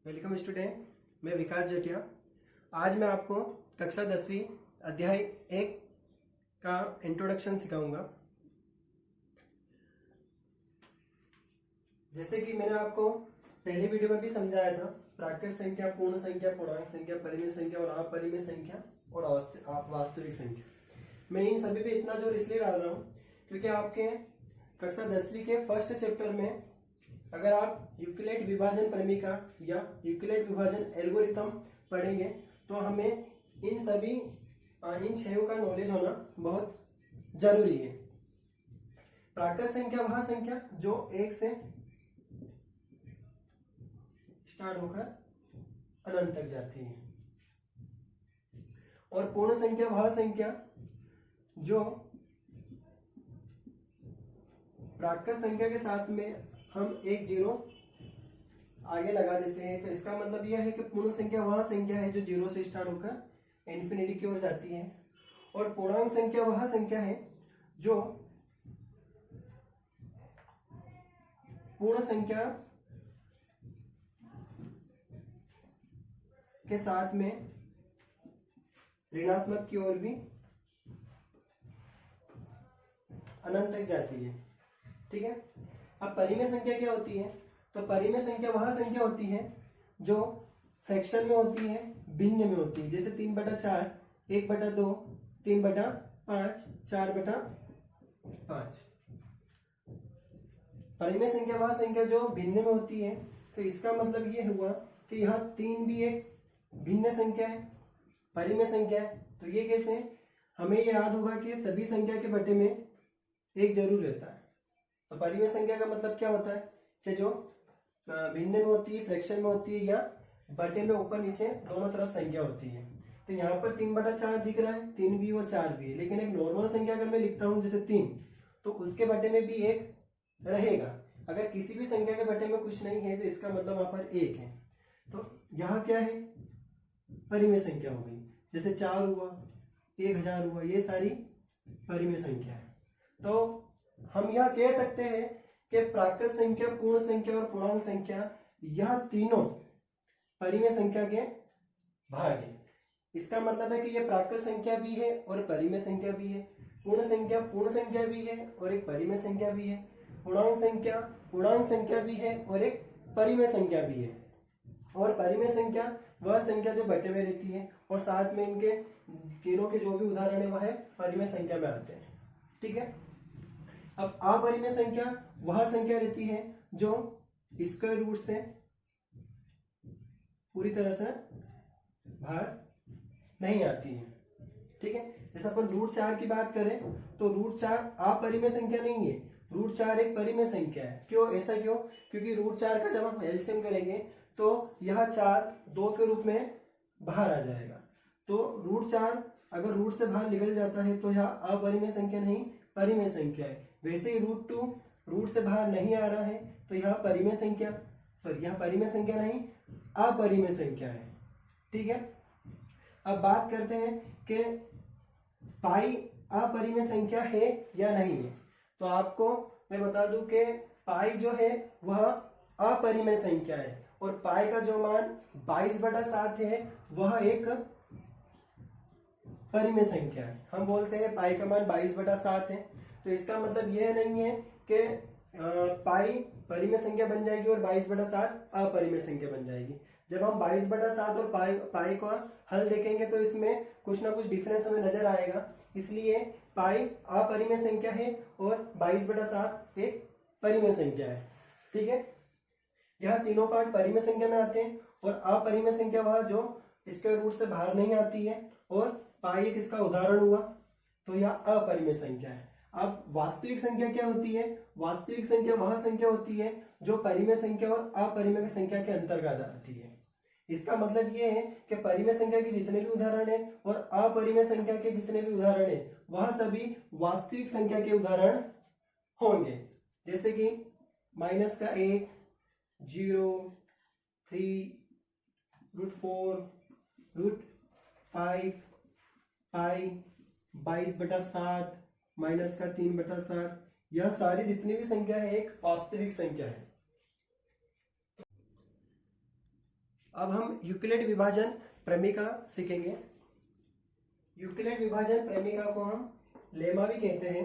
Welcome student, मैं विकास जटिया। आज मैं आपको कक्षा 10वीं अध्याय 1 का इंट्रोडक्शन सिखाऊंगा। जैसे कि मैंने आपको पहले वीडियो में भी समझाया था, प्राकृत संख्या, पूर्ण संख्या, पूर्णांक संख्या, परिमेय संख्या और अपरिमेय संख्या और वास्तविक संख्या। मैं इन सभी पे इतना जोर इसलिए डाल रहा हूँ क्योंकि आपके कक्षा 10वीं के फर्स्ट चैप्टर में अगर आप यूक्लिड विभाजन प्रमेयिका या यूक्लिड विभाजन एल्गोरिथम पढ़ेंगे तो हमें इन छयों का नॉलेज होना बहुत जरूरी है। प्राकृत संख्या वह संख्या जो 1 से स्टार्ट होकर अनंत तक जाती है, और पूर्ण संख्या वह संख्या जो प्राकृत संख्या के साथ में हम एक जीरो आगे लगा देते हैं। तो इसका मतलब यह है कि पूर्ण संख्या वह संख्या है जो जीरो से स्टार्ट होकर इन्फिनिटी की ओर जाती है, और पूर्णांक संख्या वह संख्या है जो पूर्ण संख्या के साथ में ऋणात्मक की ओर भी अनंत तक जाती है। ठीक है। अब परिमेय संख्या क्या होती है? तो परिमेय संख्या वह संख्या होती है जो फ्रैक्शन में होती है, भिन्न में होती है। जैसे 3/4, 1/2, 3/5, 4/5। परिमेय संख्या वह संख्या जो भिन्न में होती है। तो इसका मतलब ये हुआ कि यह 3 भी एक भिन्न संख्या है, परिमेय संख्या है। तो ये कैसे? हमें ये याद होगा कि सभी संख्या के बटे में एक जरूर रहता है। तो परिमेय संख्या का मतलब क्या होता है कि जो भिन्न में होती है, फ्रैक्शन में होती है, या बटे में ऊपर नीचे दोनों तरफ संख्या होती है। तो यहाँ पर 3/4 दिख रहा है, 3 भी और 4 भी है, लेकिन एक नॉर्मल संख्या अगर मैं लिखता हूँ जैसे 3, तो उसके बटे में भी एक रहेगा। अगर किसी भी संख्या के बटे में कुछ नहीं है तो इसका मतलब वहां पर 1 है। तो यहाँ क्या है? परिमेय संख्या हो गई। जैसे 4 हुआ, 1000 हुआ, ये सारी परिमेय संख्या है। तो हम यह कह सकते हैं कि प्राकृत संख्या, पूर्ण संख्या और पूर्णांक संख्या यह तीनों परिमेय संख्या के भाग है। इसका मतलब है कि यह प्राकृत संख्या भी है और परिमेय संख्या भी है, पूर्ण संख्या भी है और एक परिमेय संख्या भी है, पूर्णांक संख्या भी है और एक परिमेय संख्या भी है। और परिमेय संख्या वह संख्या जो बटे में रहती है, और साथ में इनके तीनों के जो भी उदाहरण है वह परिमेय संख्या में आते हैं। ठीक है। अब अपरिमेय संख्या वह संख्या रहती है जो स्क्वायर रूट से पूरी तरह से बाहर नहीं आती है। ठीक है। जैसे अपन √4 की बात करें तो √4 अपरिमेय संख्या नहीं है, √4 एक परिमेय संख्या है। क्यों? ऐसा क्यों? क्योंकि √4 का जब हम एलसीएम करेंगे तो यह 4 2 के रूप में बाहर आ जाएगा। तो √4 अगर रूट से बाहर निकल जाता है तो यह अपरिमेय संख्या नहीं, परिमेय संख्या है। वैसे ही √2 रूट से बाहर नहीं आ रहा है तो यह परिमेय संख्या नहीं, अपरिमेय संख्या है। ठीक है। अब बात करते हैं कि पाई अपरिमेय संख्या है या नहीं है। तो आपको मैं बता दूं कि पाई जो है वह अपरिमेय संख्या है, और पाई का जो मान 22/7 है वह एक परिमेय संख्या है। हम बोलते हैं पाई का मान 22/7 है। तो इसका मतलब यह नहीं है कि पाई परिमेय संख्या बन जाएगी और 22/7 अपरिमेय संख्या बन जाएगी। जब हम 22/7 और पाई का हल देखेंगे तो इसमें कुछ ना कुछ डिफरेंस हमें नजर आएगा। इसलिए पाई अपरिमेय संख्या है और 22/7 एक परिमेय संख्या है। ठीक है। यह तीनों पार्ट परिमेय संख्या में आते हैं, और अपरिमेय संख्या वह जो स्क्वायर रूट से बाहर नहीं आती है, और पाई एक इसका उदाहरण हुआ। तो यह अपरिमेय संख्या है। अब वास्तविक संख्या क्या होती है? वास्तविक संख्या वह संख्या होती है जो परिमेय संख्या और अपरिमेय संख्या के अंतर्गत आती है। इसका मतलब यह है कि परिमेय संख्या के जितने भी उदाहरण है और अपरिमेय संख्या के जितने भी उदाहरण है वह सभी वास्तविक संख्या के उदाहरण होंगे। जैसे कि -1, 0, 3, √4, √5, पाई, 22/7, -3/7, यह सारी जितनी भी संख्या है एक वास्तविक संख्या है। अब हम यूक्लिड विभाजन प्रमेय सीखेंगे। यूक्लिड विभाजन प्रमेय को हम लेमा भी कहते हैं।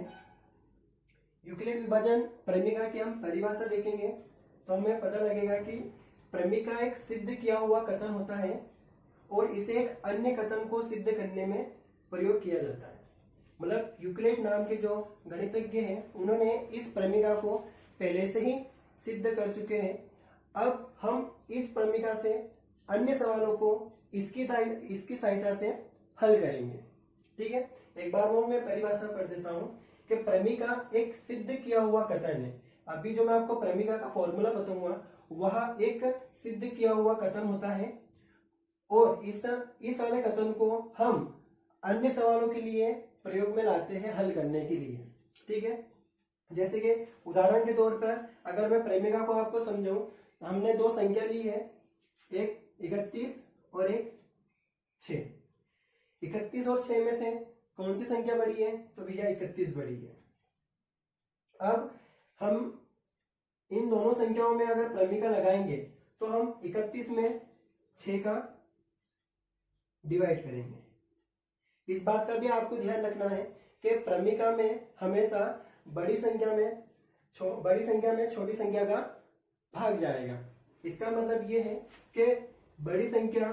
यूक्लिड विभाजन प्रमेय की हम परिभाषा देखेंगे तो हमें पता लगेगा कि प्रमेय एक सिद्ध किया हुआ कथन होता है और इसे एक अन्य कथन को सिद्ध करने में प्रयोग किया जाता है। मतलब यूक्लिड नाम के जो गणितज्ञ हैं उन्होंने इस प्रमेय को पहले से ही सिद्ध कर चुके हैं। अब हम इस प्रमेय से अन्य सवालों को इसकी सहायता से हल करेंगे। ठीक है, एक बार वो मैं परिभाषा पढ़ देता हूँ कि प्रमेय एक सिद्ध किया हुआ कथन है। अभी जो मैं आपको प्रमेय का फॉर्मूला बताऊंगा वह एक सिद्ध किया हुआ कथन होता है और इस वाले कथन को हम अन्य सवालों के लिए प्रयोग में लाते हैं हल करने के लिए। ठीक है, जैसे कि उदाहरण के तौर पर अगर मैं प्रमेय को आपको समझाऊं, हमने दो संख्या ली है, एक 31 और एक 6। 31 और 6 में से कौन सी संख्या बड़ी है? तो भैया 31 बड़ी है। अब हम इन दोनों संख्याओं में अगर प्रमेय लगाएंगे तो हम 31 में 6 का डिवाइड करेंगे। इस बात का भी आपको ध्यान रखना है कि प्रमेय में हमेशा बड़ी संख्या में छोटी संख्या का भाग जाएगा। इसका मतलब ये है कि बड़ी संख्या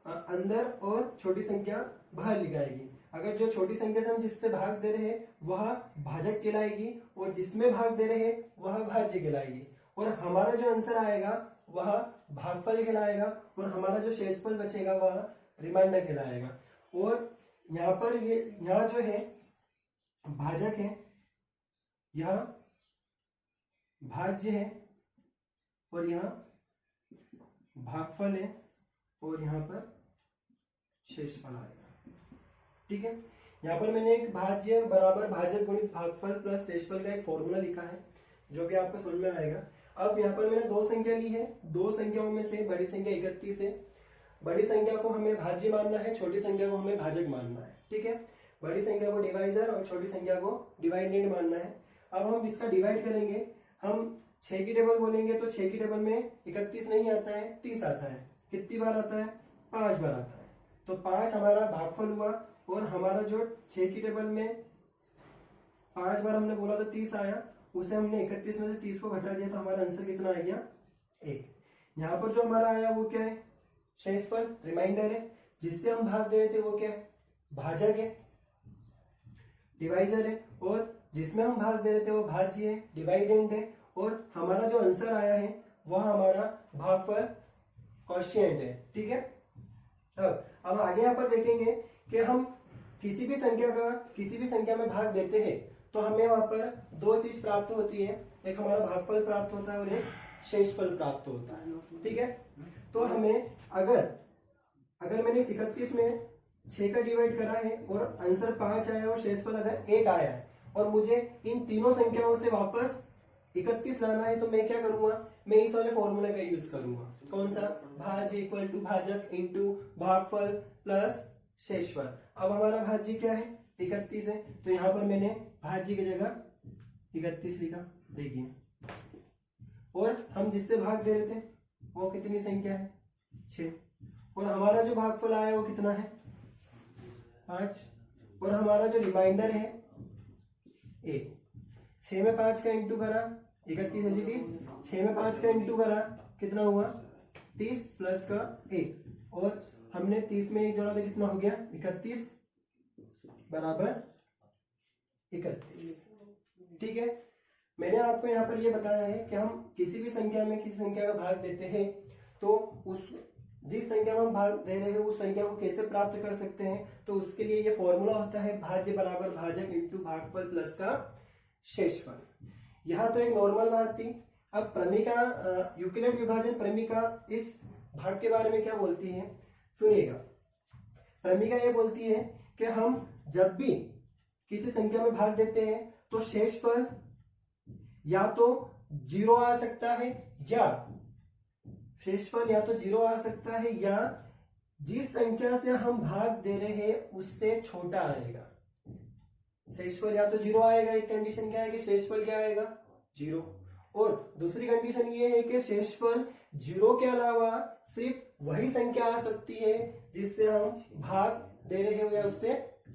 अंदर और छोटी संख्या बाहर लिखाएगी। अगर जो छोटी संख्या से हम जिससे भाग दे रहे हैं वह भाजक कहलाएगी और जिसमें भाग दे रहे हैं वह भाज्य कहलाएगी और हमारा जो आंसर आएगा वह भागफल कहलाएगा और हमारा जो शेषफल बचेगा वह रिमाइंडर कहलाएगा। और यहाँ जो है भाजक है, यह भाज्य है और यहाँ भागफल है और यहाँ पर शेषफल आएगा। ठीक है, यहाँ पर मैंने एक भाज्य बराबर भाजक गुणित भागफल प्लस शेषफल का एक फॉर्मूला लिखा है जो भी आपको समझ में आएगा। अब यहाँ पर मैंने दो संख्या ली है, दो संख्याओं में से बड़ी संख्या 31 है। बड़ी संख्या को हमें भाज्य मानना है, छोटी संख्या को हमें भाजक मानना है। ठीक है, बड़ी संख्या को डिवाइजर और छोटी संख्या को डिवाइडेंड मानना है। अब हम इसका डिवाइड करेंगे, हम 6 की टेबल बोलेंगे तो 6 की टेबल में 31 नहीं आता है, 30 आता है। कितनी बार आता है? 5 बार आता है। तो 5 हमारा भागफल हुआ और हमारा जो 6 की टेबल में 5 बार हमने बोला तो 30 आया, उसे हमने 31 में से 30 को घटा दिया तो हमारा आंसर कितना आ गया? 1। यहाँ पर जो हमारा आया वो क्या है? शेषफल, रिमाइंडर है। जिससे हम भाग दे रहे थे वो क्या है? भाजक है, डिवाइजर है। और जिसमें हम भाग दे रहे थे वो भाज्य है, डिवाइडेंड है। और हमारा जो आंसर आया है वह हमारा भागफल क्वोशिएंट है। ठीक है, अब आगे यहाँ पर देखेंगे कि हम किसी भी संख्या में भाग देते हैं तो हमें वहां पर दो चीज प्राप्त होती है, एक हमारा भागफल प्राप्त होता है और एक शेषफल प्राप्त होता है। ठीक है, तो हमें अगर मैंने 31 में 6 का डिवाइड करा है और आंसर 5 आया और शेषफल अगर 1 आया है और मुझे इन तीनों संख्याओं से वापस 31 लाना है तो मैं क्या करूंगा? मैं इस वाले फॉर्मूले का यूज करूंगा। कौन सा? भाज्य इक्वल टू भाजक इंटू भागफल प्लस शेषफल। अब हमारा भाज्य क्या है? 31 है, तो यहाँ पर मैंने भाज्य की जगह 31 लिखा। देखिए, और हम जिससे भाग दे रहे थे वो कितनी संख्या है? 6। और हमारा जो भागफल आया वो कितना है? 5। और हमारा जो रिमाइंडर है 1। 6 में 5 का इंटू करा 31 ऐसी 30, 6 में 5 का इंटू करा कितना हुआ? 30 प्लस का 1 और हमने 30 में 1 जोड़ा तो कितना हो गया? 31 बराबर 31। ठीक है, मैंने आपको यहाँ पर ये बताया है कि हम किसी भी संख्या में किसी संख्या का भाग देते हैं तो जिस संख्या में हम भाग दे रहे हैं उस संख्या को कैसे प्राप्त कर सकते हैं। तो उसके लिए ये फॉर्मूला होता है भाज्य बराबर भाजक इंटू भागफल प्लस का शेषफल। यहाँ तो एक नॉर्मल बात थी। अब प्रमेय का यूक्लिड विभाजन प्रमेय का इस भाग के बारे में क्या बोलती है सुनिएगा। प्रमेय का ये बोलती है कि हम जब भी किसी संख्या में भाग देते हैं तो शेषफल या तो 0 आ सकता है या जिस संख्या से हम भाग दे रहे हैं उससे छोटा आएगा। शेषफल या तो 0 आएगा, एक कंडीशन क्या है कि शेषफल क्या आएगा? 0। और दूसरी कंडीशन ये है कि शेषफल जीरो के अलावा सिर्फ वही संख्या आ सकती है जिससे हम भाग दे रहे हो या उससे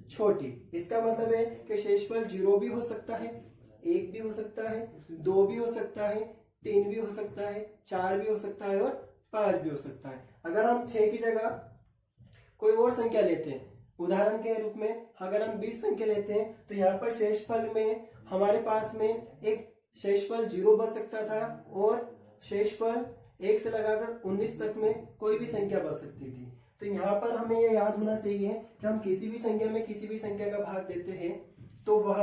छोटी। इसका मतलब है कि शेषफल 0 भी हो सकता है, 1 भी हो सकता है, 2 भी हो सकता है, 3 भी हो सकता है, 4 भी हो सकता है और 5 भी हो सकता है। अगर हम 6 की जगह कोई और संख्या लेते हैं, उदाहरण के रूप में अगर हम 20 संख्या लेते हैं, तो यहाँ पर शेषफल में हमारे पास में एक शेषफल 0 बच सकता था और शेषफल 1 से लगाकर 19 तक में कोई भी संख्या बच सकती थी। तो यहाँ पर हमें यह याद होना चाहिए कि हम किसी भी संख्या में किसी भी संख्या का भाग देते हैं तो वह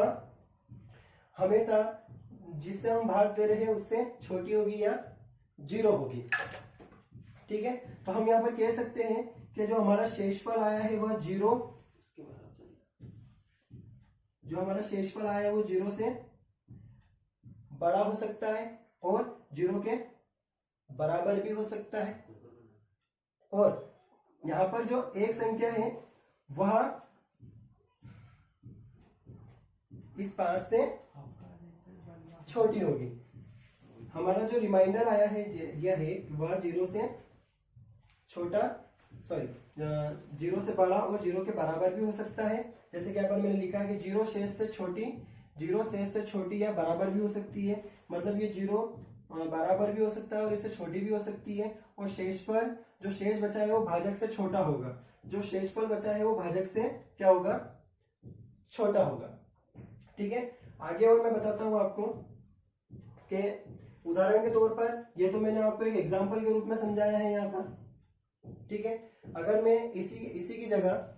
हमेशा जिससे हम भाग दे रहे हैं उससे छोटी होगी या 0 होगी। ठीक है, तो हम यहाँ पर कह सकते हैं कि जो हमारा शेषफल आया है वह 0, जो हमारा शेषफल आया है वो 0 से बड़ा हो सकता है और 0 के बराबर भी हो सकता है। और यहाँ पर जो एक संख्या है वह इस 5 से छोटी होगी। हमारा जो रिमाइंडर आया है यह है वह 0 से छोटा, 0 से बड़ा और 0 के बराबर भी हो सकता है। जैसे कि यहाँ पर मैंने लिखा है कि 0 शेष से छोटी, 0 शेष से छोटी या बराबर भी हो सकती है। मतलब ये 0 बराबर भी हो सकता है और इससे छोटी भी हो सकती है। और शेषफल जो शेष बचा है वो भाजक से छोटा होगा, जो शेषफल बचा है वो भाजक से क्या होगा, छोटा होगा। ठीक है, आगे और मैं बताता हूं आपको कि उदाहरण के तौर पर, ये तो मैंने आपको एक एग्जांपल के रूप में समझाया है यहाँ पर। ठीक है, अगर मैं इसी की जगह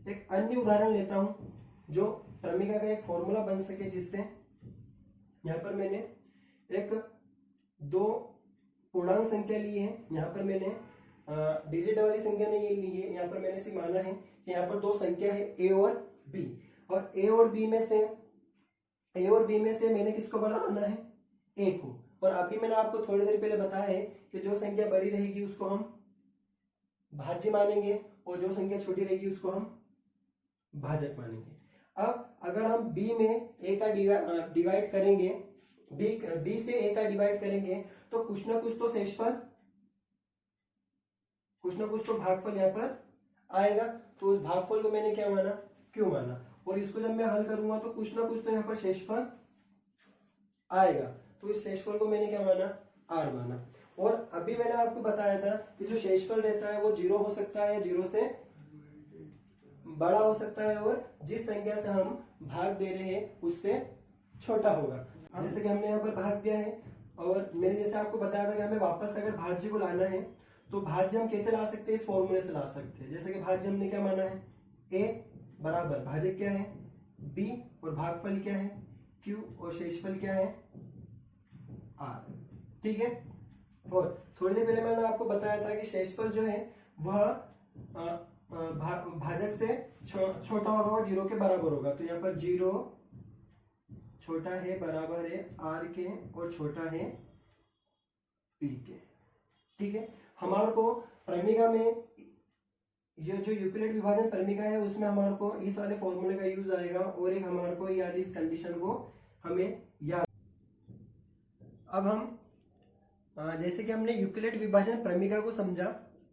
एक अन्य उदाहरण लेता हूं जो क्रमिका का एक फॉर्मूला बन सके, जिससे यहाँ पर मैंने एक 2 पूर्णांक संख्या ली है। यहाँ पर मैंने डिजिट वाली संख्या नहीं ली है, यहाँ पर मैंने सिर्फ माना है कि यहाँ पर 2 संख्या है ए और बी, और ए और बी में से मैंने किसको बड़ा माना है, ए को। और अभी मैंने आपको थोड़ी देर पहले बताया है कि जो संख्या बड़ी रहेगी उसको हम भाज्य मानेंगे और जो संख्या छोटी रहेगी उसको हम भाजक मानेंगे। अब अगर हम b में a का डिवाइड करेंगे, b से a का डिवाइड करेंगे तो कुछ ना कुछ तो शेषफल, कुछ ना कुछ तो भागफल यहाँ पर आएगा। तो उस भागफल को मैंने क्या माना, q माना। और इसको जब मैं हल करूंगा तो कुछ ना कुछ तो यहाँ पर शेषफल आएगा, तो इस शेषफल को मैंने क्या माना, r माना। और अभी मैंने आपको बताया था कि जो शेषफल रहता है वो 0 हो सकता है या 0 से बड़ा हो सकता है और जिस संख्या से हम भाग दे रहे हैं उससे छोटा होगा। जैसे कि हमने यहाँ पर भाग दिया है और मैंने जैसे आपको बताया था कि हमें वापस अगर भाज्य को लाना है तो भाज्य हम कैसे ला सकते हैं, इस फॉर्मूले से ला सकते हैं। जैसे कि भाज्य हमने क्या माना है, a बराबर भाजक क्या है, b और भागफल क्या है, q और शेषफल क्या है, r। ठीक है, और थोड़ी देर पहले मैंने आपको बताया था कि शेषफल जो है वह भाजक से छोटा होगा और 0 के बराबर होगा। तो यहाँ पर 0 छोटा है, बराबर है r के और छोटा है p के। ठीक है, हमारे को क्रमिका में ये जो यूक्लिड विभाजन क्रमिका है उसमें हमारे को इस वाले फॉर्मूले का यूज आएगा और एक हमारे को याद, इस कंडीशन को हमें याद। अब हम जैसे कि हमने यूक्लिड विभाजन क्रमिका को समझा,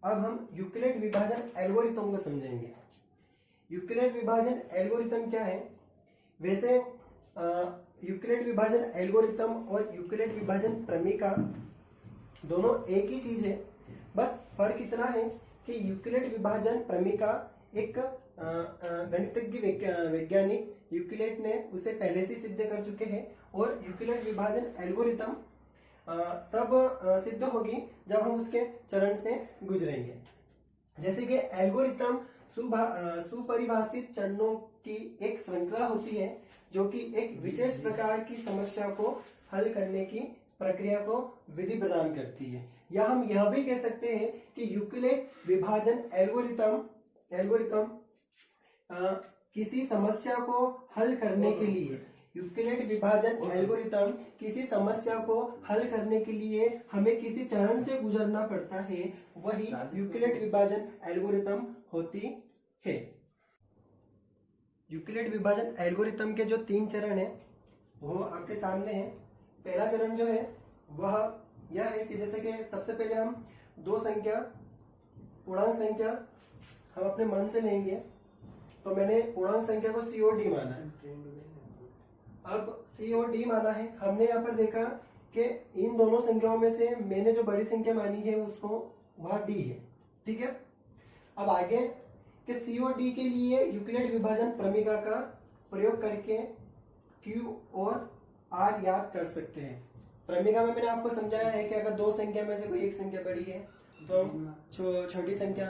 अब हम यूक्लिड विभाजन एल्गोरिथम को समझेंगे। यूक्लिड विभाजन एल्गोरिथम क्या है? वैसे यूक्लिड विभाजन एल्गोरिथम और यूक्लिड विभाजन क्रमिका दोनों एक ही चीज है, बस फर्क इतना है कि यूक्लिड विभाजन क्रमिका एक गणितज्ञ वैज्ञानिक यूक्लिड ने उसे पहले से सिद्ध कर चुके हैं और यूक्लिड विभाजन एल्गोरिथम तब सिद्ध होगी जब हम उसके चरण से गुजरेंगे। जैसे कि एल्गोरिथम सुपरिभाषित चरणों की एक श्रृंखला होती है जो कि एक विशेष प्रकार की समस्या को हल करने की प्रक्रिया को विधि प्रदान करती है। या हम यह भी कह सकते हैं कि यूक्लिड विभाजन एल्गोरिथम किसी समस्या को हल करने के लिए, यूक्लिड विभाजन एल्गोरिथम किसी समस्या को हल करने के लिए हमें किसी चरण से गुजरना पड़ता है, वही यूक्लिड विभाजन एल्गोरिथम होती है। यूक्लिड विभाजन एल्गोरिथम के जो 3 चरण हैं वो आपके सामने हैं। पहला चरण जो है वह यह है कि जैसे कि सबसे पहले हम दो संख्या, पूर्णांक संख्या हम अपने मन से लेंगे। तो मैंने पूर्णांक संख्या को सी और डी माना है। अब सी और डी माना है, हमने यहाँ पर देखा कि इन दोनों संख्याओं में से मैंने जो बड़ी संख्या मानी है उसको वह डी है। ठीक है, अब आगे कि सी और डी के लिए यूक्लिड विभाजन प्रमेय का प्रयोग करके क्यू और आर याद कर सकते हैं। प्रमेय में मैंने आपको समझाया है कि अगर दो संख्या में से कोई एक संख्या बड़ी है तो हम छोटी संख्या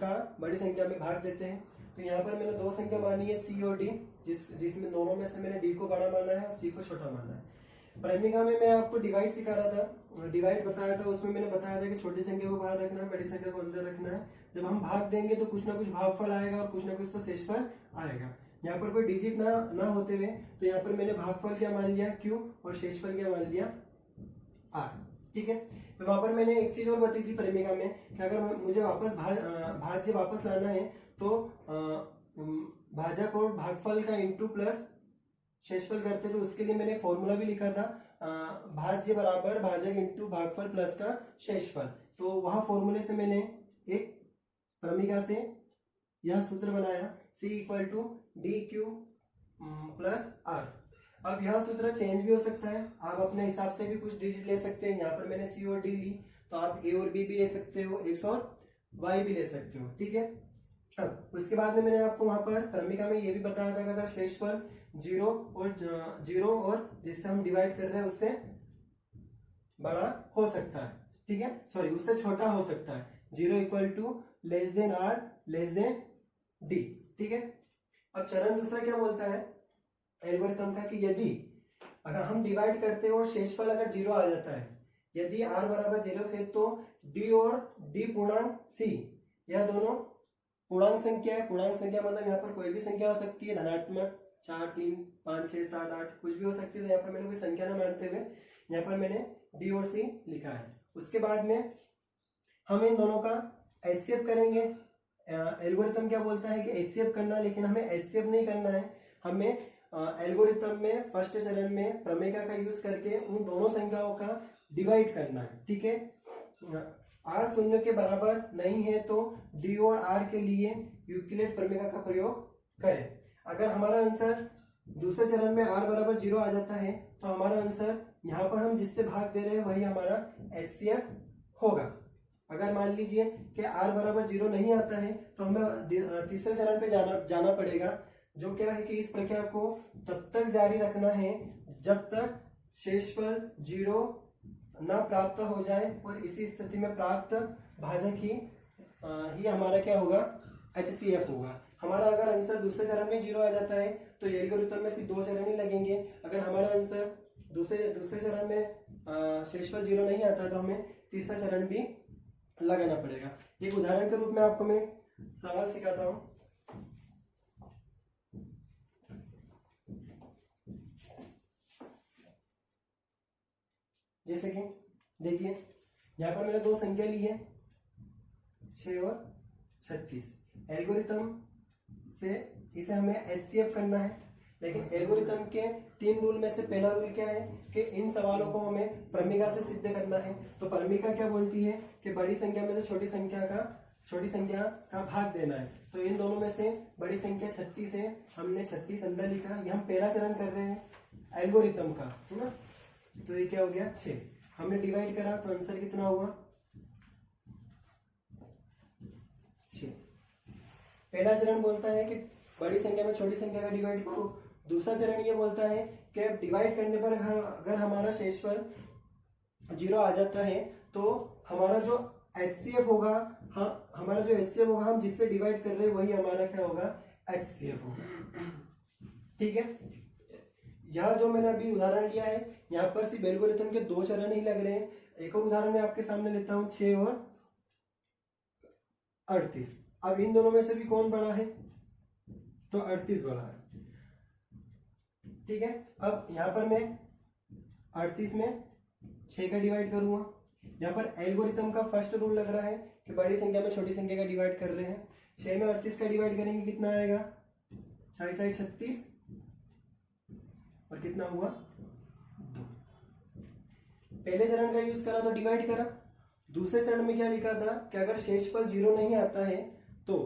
का बड़ी संख्या में भाग देते हैं। तो यहाँ पर मैंने दो संख्या मानी है सी और डी, जिसमें दोनों में से मैंने डी को बड़ा माना है और सी को छोटा माना है। प्रमेय में मैं आपको डिवाइड सिखा रहा था, डिवाइड बताया था, उसमें मैंने बताया था कि छोटी संख्या को बाहर रखना है, बड़ी संख्या को अंदर रखना है। जब हम भाग देंगे तो कुछ ना कुछ भागफल आएगा और कुछ ना कुछ तो शेषफल आएगा। यहाँ पर कोई डिजिट ना होते हुए तो यहाँ पर मैंने भागफल क्या मान लिया क्यू और शेषफल क्या मान लिया आर। ठीक है, तो वहां पर मैंने एक चीज और बताई थी प्रमेय में कि अगर मुझे वापस भाज्य वापस लाना है तो भाजक और भागफल का इंटू प्लस शेषफल करते, तो उसके लिए मैंने फॉर्मूला भी लिखा था, भाज्य बराबर भाजक इंटू भागफल प्लस का शेषफल। तो वहां फॉर्मूले से मैंने एक प्रमेय से यह सूत्र बनाया C equal to D Q plus R. अब यह सूत्र चेंज भी हो सकता है, आप अपने हिसाब से भी कुछ डिजिट ले सकते हैं। यहाँ पर मैंने C और D ली, तो आप A और B भी ले सकते हो, X और Y भी ले सकते हो। ठीक है, अब उसके बाद में मैंने आपको वहां पर प्रमेय में ये भी बताया था कि अगर शेषफल जीरो और जिससे हम डिवाइड कर रहे हैं उससे बड़ा हो सकता है। ठीक है, सॉरी उससे छोटा हो सकता है, zero equal to less than R less than D. ठीक है, अब चरण दूसरा क्या बोलता है एल्गोरिथम का कि यदि अगर हम डिवाइड करते हैं और शेषफल अगर जीरो आ जाता है, यदि आर बराबर जीरो है तो डी और डी पूर्णांक सी यह दोनों पूर्णांक संख्या है। पूर्णांक संख्या मतलब यहाँ पर कोई भी संख्या हो सकती है, धनात्मक 4 3 5 6 7 8 कुछ भी हो सकती है। तो यहाँ पर मैंने कोई संख्या ना मानते हुए यहाँ पर मैंने डी और सी लिखा है। उसके बाद में हम इन दोनों का एचसीएफ करेंगे। एल्गोरिथम क्या बोलता है कि एचसीएफ करना, लेकिन हमें एचसीएफ नहीं करना है, हमें एल्गोरिथम में फर्स्ट चरण में प्रमेय का यूज करके उन दोनों संख्याओं का डिवाइड करना है। ठीक है, आर शून्य के बराबर नहीं है तो डी और आर के लिए यूक्लिड प्रमेय का प्रयोग करें। अगर हमारा आंसर दूसरे चरण में आर बराबर जीरो आ जाता है तो हमारा आंसर यहाँ पर हम जिससे भाग दे रहे हैं वही हमारा एचसीएफ होगा। अगर मान लीजिए कि आर बराबर जीरो नहीं आता है तो हमें तीसरे चरण पे जाना पड़ेगा, जो क्या है कि इस प्रक्रिया को तब तक जारी रखना है जब तक शेषफल जीरो ना प्राप्त हो जाए, और इसी स्थिति में प्राप्त भाजक ही हमारा क्या होगा एचसीएफ होगा। हमारा अगर आंसर दूसरे चरण में जीरो आ जाता है तो एल्गोरिथम में सिर्फ दो चरण ही लगेंगे। अगर हमारा आंसर दूसरे चरण में शेषफल जीरो नहीं आता तो हमें तीसरा चरण भी लगाना पड़ेगा। एक उदाहरण के रूप में आपको मैं सवाल सिखाता हूं। जैसे कि देखिए यहाँ पर मैंने दो संख्या ली है 6 और 36। एल्गोरिथम से इसे हमें एचसीएफ करना है, लेकिन एल्गोरिथम के 3 रूल में से पहला रूल क्या है कि इन सवालों को हमें प्रमेय से सिद्ध करना है। तो प्रमेय क्या बोलती है कि बड़ी संख्या में से छोटी संख्या का भाग देना है। तो इन दोनों में से बड़ी संख्या 36 है, हमने 36 अंदर लिखा, ये हम पहला चरण कर रहे हैं एल्गोरिथम का, है ना। तो ये क्या हो गया 6, हमने डिवाइड करा तो आंसर कितना हुआ 6। पहला चरण बोलता है कि बड़ी संख्या में छोटी संख्या का डिवाइड करो। दूसरा चरण ये बोलता है कि डिवाइड करने पर अगर हमारा शेषफल जीरो आ जाता है तो हमारा जो एचसीएफ होगा, हम जिससे डिवाइड कर रहे हैं वही हमारा क्या होगा एचसीएफ होगा। ठीक है, यह जो मैंने अभी उदाहरण लिया है यहाँ पर सिर्फ एल्गोरिथम के 2 चरण ही लग रहे हैं। एक और उदाहरण मैं आपके सामने लेता हूं 6 और 38। अब इन दोनों में से भी कौन बड़ा है तो 38 बड़ा है। ठीक है, अब यहाँ पर मैं 38 में 6 का डिवाइड करूंगा। यहाँ पर एल्गोरिथम का फर्स्ट रूल लग रहा है कि बड़ी संख्या में छोटी संख्या का डिवाइड कर रहे हैं। 6 में 38 का डिवाइड करेंगे कितना आएगा 6 6 36 और कितना हुआ 2। पहले चरण का यूज करा तो डिवाइड करा, दूसरे चरण में क्या लिखा था कि अगर शेषफल 0 नहीं आता है तो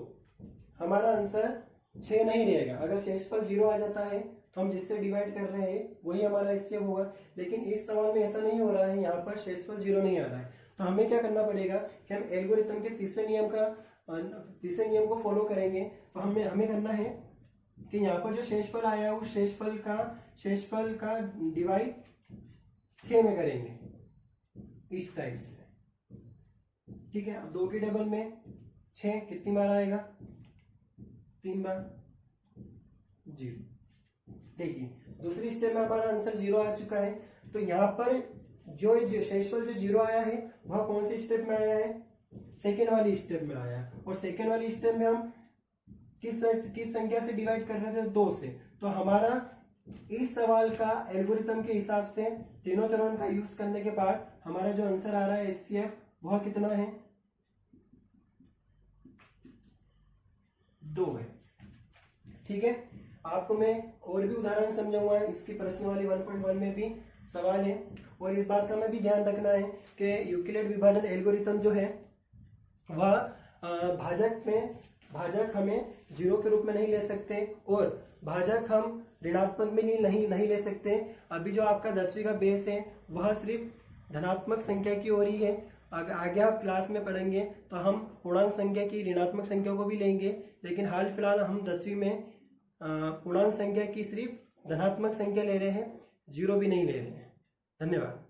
हमारा आंसर 6 नहीं रहेगा। अगर शेषफल 0 आ जाता है तो हम जिससे डिवाइड कर रहे हैं वही हमारा एचसीएफ होगा। लेकिन इस सवाल में ऐसा नहीं हो रहा है, यहाँ पर शेषफल 0 नहीं आ रहा है। तो हमें क्या करना पड़ेगा कि हम एल्गोरिथम के तीसरे नियम को फॉलो करेंगे। तो हमें करना है कि यहाँ पर जो शेषफल आया उस शेषफल का डिवाइड 6 में करेंगे इस टाइप से। ठीक है, अब 2 के डबल में 6 कितनी बार आएगा? 3 बार। 0। देखिए दूसरी स्टेप में हमारा आंसर 0 आ चुका है। तो यहाँ पर जो शेषफल जो 0 आया है वह कौन सी स्टेप में आया है? सेकेंड वाली स्टेप में आया। और सेकेंड वाली स्टेप में हम किस संख्या से डिवाइड कर रहे थे? 2 से। तो हमारा इस सवाल का एल्गोरिथम के हिसाब से तीनों चरण का यूज करने के बाद हमारा जो आंसर आ रहा है एचसीएफ वह कितना है? 2 है। ठीक है, आपको मैं और भी उदाहरण समझाऊंगा, इसकी प्रश्न वाली 1.1 में भी सवाल है। और इस बात का मैं भी ध्यान रखना है कि यूक्लिड विभाजन एल्गोरिथम जो है वह भाजक हमें 0 के रूप में नहीं ले सकते और भाजक हम ऋणात्मक में नहीं ले सकते। अभी जो आपका 10वीं का बेस है वह सिर्फ धनात्मक संख्या की ओर ही है। आगे आप क्लास में पढ़ेंगे तो हम पूर्णांक संख्या की ऋणात्मक संख्या को भी लेंगे, लेकिन हाल फिलहाल हम 10वीं में पूर्णांक संख्या की सिर्फ धनात्मक संख्या ले रहे हैं, 0 भी नहीं ले रहे हैं। धन्यवाद।